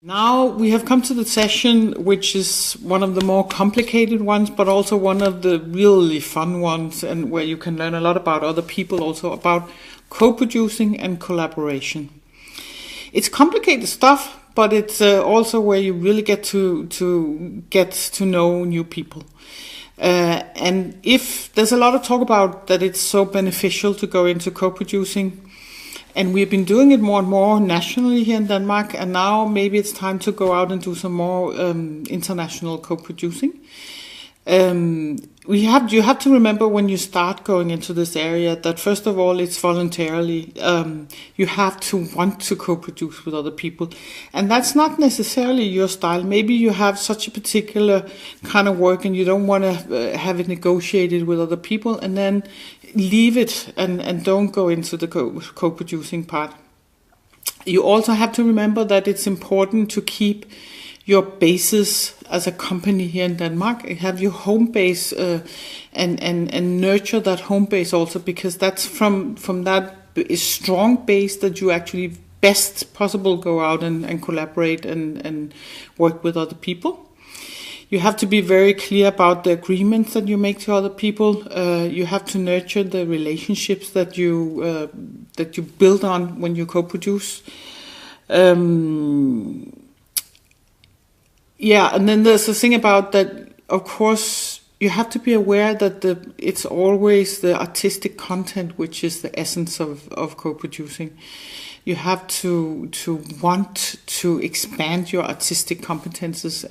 Now we have come to the session which is one of the more complicated ones, but also one of the really fun ones, and where you can learn a lot about other people, also about co-producing and collaboration. It's complicated stuff, but it's also where you really get to know new people. And if there's a lot of talk about that it's so beneficial to go into co-producing, and we've been doing it more and more nationally here in Denmark, and now maybe it's time to go out and do some more international co-producing. You have to remember when you start going into this area that first of all it's voluntarily. You have to want to co-produce with other people, and that's not necessarily your style. Maybe you have such a particular kind of work and you don't want to have it negotiated with other people, and then leave it and don't go into the co-producing part. You also have to remember that it's important to keep your basis as a company here in Denmark. Have your home base and nurture that home base also, because that's from that strong base that you actually best possible go out and collaborate and work with other people. You have to be very clear about the agreements that you make to other people. You have to nurture the relationships that you build on when you co-produce. And then there's the thing about that, of course, you have to be aware that it's always the artistic content which is the essence of co-producing. You have to want to expand your artistic competences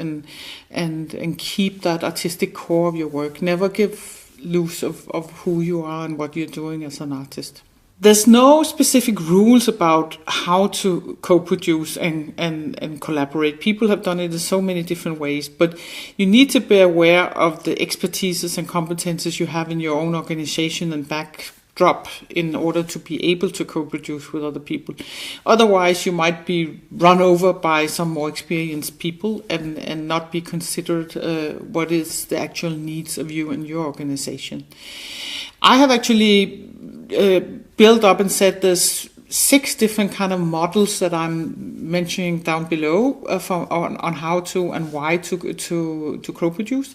and keep that artistic core of your work. Never give loose of who you are and what you're doing as an artist. There's no specific rules about how to co-produce and collaborate. People have done it in so many different ways, but you need to be aware of the expertises and competences you have in your own organization and backdrop in order to be able to co-produce with other people. Otherwise, you might be run over by some more experienced people and not be considered what is the actual needs of you and your organization. I have actually built up and said there's 6 different kind of models that I'm mentioning down below on how to and why to co-produce.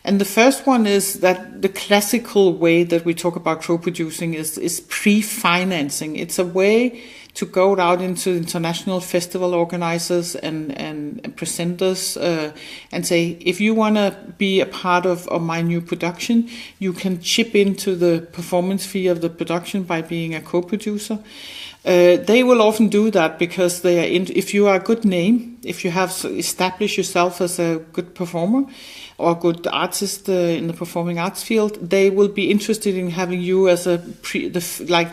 And the first one is that the classical way that we talk about co-producing is pre-financing. It's a way to go out into international festival organizers and presenters and say, if you want to be a part of my new production, you can chip into the performance fee of the production by being a co-producer. They will often do that because they are if you are a good name, if you have established yourself as a good performer or a good artist in the performing arts field, they will be interested in having you as the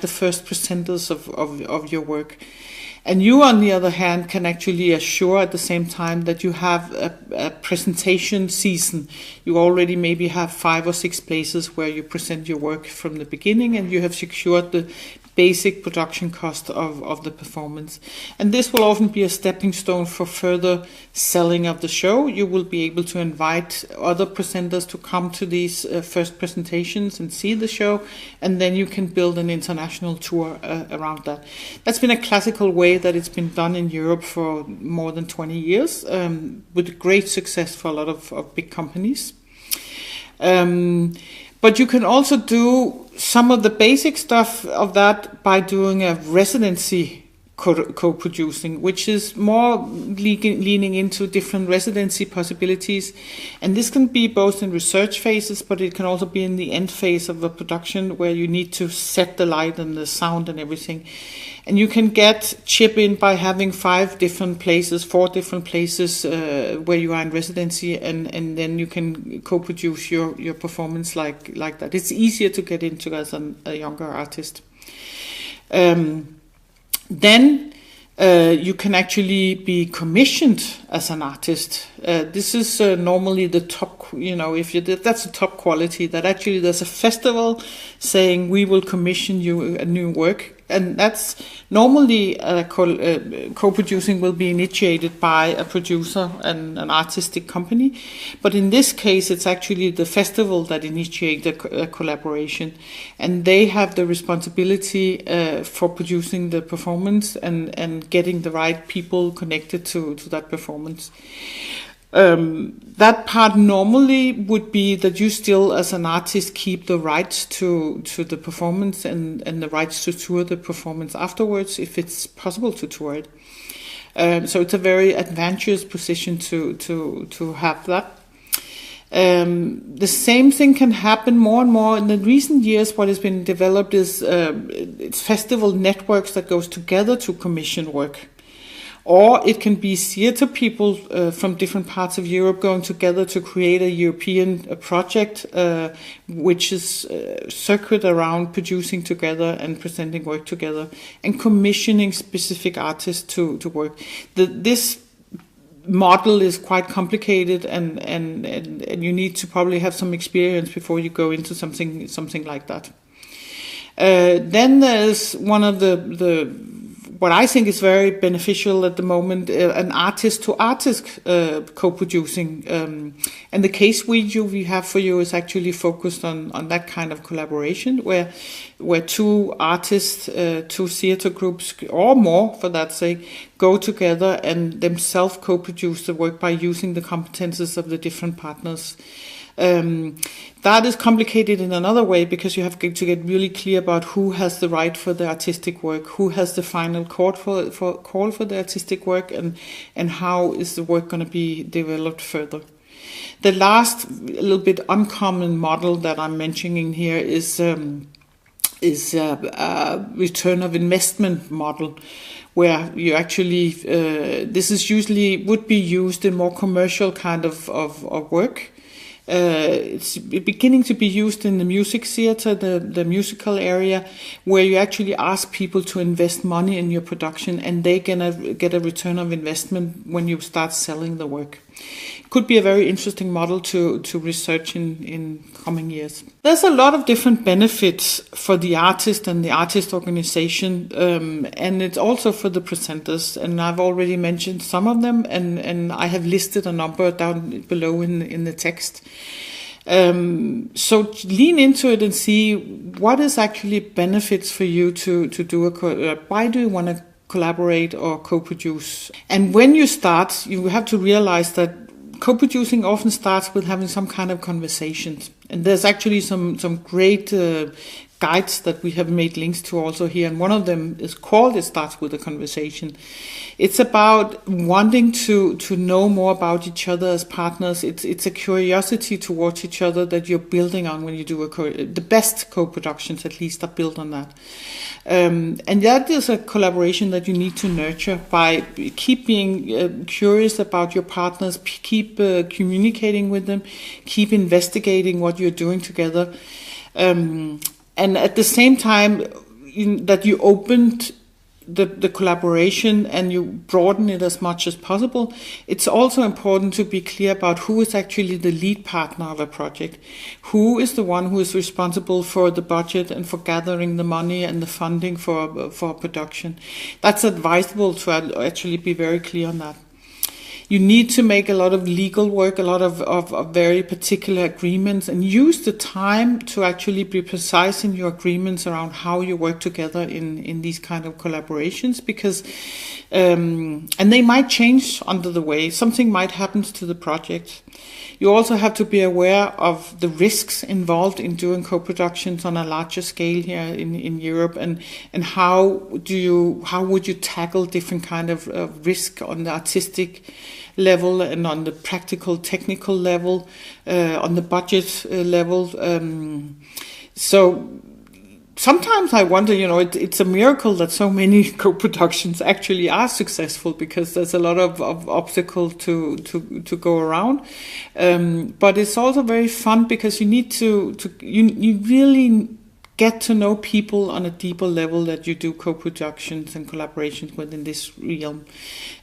first presenters of your work. And you, on the other hand, can actually assure at the same time that you have a presentation season. You already maybe have 5 or 6 places where you present your work from the beginning, and you have secured the basic production cost of the performance. And this will often be a stepping stone for further selling of the show. You will be able to invite other presenters to come to these first presentations and see the show, and then you can build an international tour around that. That's been a classical way that it's been done in Europe for more than 20 years, with great success for a lot of big companies. But you can also do some of the basic stuff of that by doing a residency co-producing, which is more leaning into different residency possibilities. And this can be both in research phases, but it can also be in the end phase of a production where you need to set the light and the sound and everything. And you can chip in by having 4 different places where you are in residency, and then you can co-produce your performance like that. It's easier to get into as a younger artist. Then you can actually be commissioned as an artist. This is normally the top, that's the top quality, that actually there's a festival saying we will commission you a new work. and that's normally co-producing will be initiated by a producer and an artistic company, but in this case it's actually the festival that initiates a collaboration, and they have the responsibility for producing the performance and getting the right people connected to that performance. That part normally would be that you still, as an artist, keep the rights to the performance and the rights to tour the performance afterwards, if it's possible to tour it. So it's a very advantageous position to have that. The same thing can happen more and more in the recent years. What has been developed is it's festival networks that goes together to commission work. Or it can be theater people from different parts of Europe going together to create a European project, which is circuit around producing together and presenting work together and commissioning specific artists to work. This model is quite complicated, and you need to probably have some experience before you go into something like that. Then there's one of the what I think is very beneficial at the moment, an artist-to-artist co-producing. And the case video we have for you is actually focused on that kind of collaboration, where two artists, two theater groups, or more for that sake, go together and themselves co-produce the work by using the competences of the different partners. That is complicated in another way, because you have to get really clear about who has the right for the artistic work, who has the final call for the artistic work, and how is the work going to be developed further. The last little bit uncommon model that I'm mentioning here is a return of investment model, where you actually this is usually would be used in more commercial kind of work. It's beginning to be used in the music theater, the musical area, where you actually ask people to invest money in your production, and they get a return of investment when you start selling the work. It could be a very interesting model to research in coming years. There's a lot of different benefits for the artist and the artist organization, and it's also for the presenters. And I've already mentioned some of them, and I have listed a number down below in the text. So lean into it and see what is actually benefits for you to do why do you want to collaborate or co-produce? And when you start, you have to realize that co-producing often starts with having some kind of conversations. And there's actually some great guides that we have made links to also here. And one of them is called It Starts With a Conversation. It's about wanting to know more about each other as partners. It's a curiosity towards each other that you're building on when you do the best co-productions, at least, are built on that. And that is a collaboration that you need to nurture by keep being curious about your partners, keep communicating with them, keep investigating what you're doing together. And at the same time that you opened the collaboration and you broaden it as much as possible, it's also important to be clear about who is actually the lead partner of a project. Who is the one who is responsible for the budget and for gathering the money and the funding for production. That's advisable to actually be very clear on that. You need to make a lot of legal work, a lot of very particular agreements, and use the time to actually be precise in your agreements around how you work together in these kind of collaborations, because and they might change under the way. Something might happen to the project. You also have to be aware of the risks involved in doing co-productions on a larger scale here in Europe, and how would you tackle different kind of risk on the artistic level and on the practical technical level, on the budget level. So sometimes I wonder, it's a miracle that so many co-productions actually are successful, because there's a lot of obstacles to go around. But it's also very fun, because you need you really get to know people on a deeper level that you do co-productions and collaborations within this realm.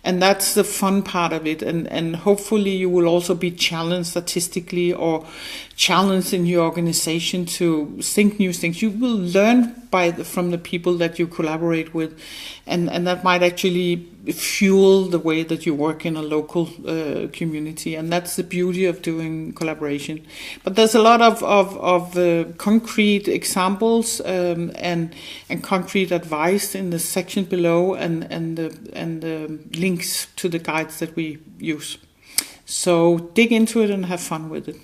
And that's the fun part of it. And hopefully you will also be challenged artistically or challenged in your organization to think new things. You will learn from the people that you collaborate with, and that might actually fuel the way that you work in a local community, and that's the beauty of doing collaboration. But there's a lot of concrete examples and concrete advice in the section below, and the links to the guides that we use. So dig into it and have fun with it.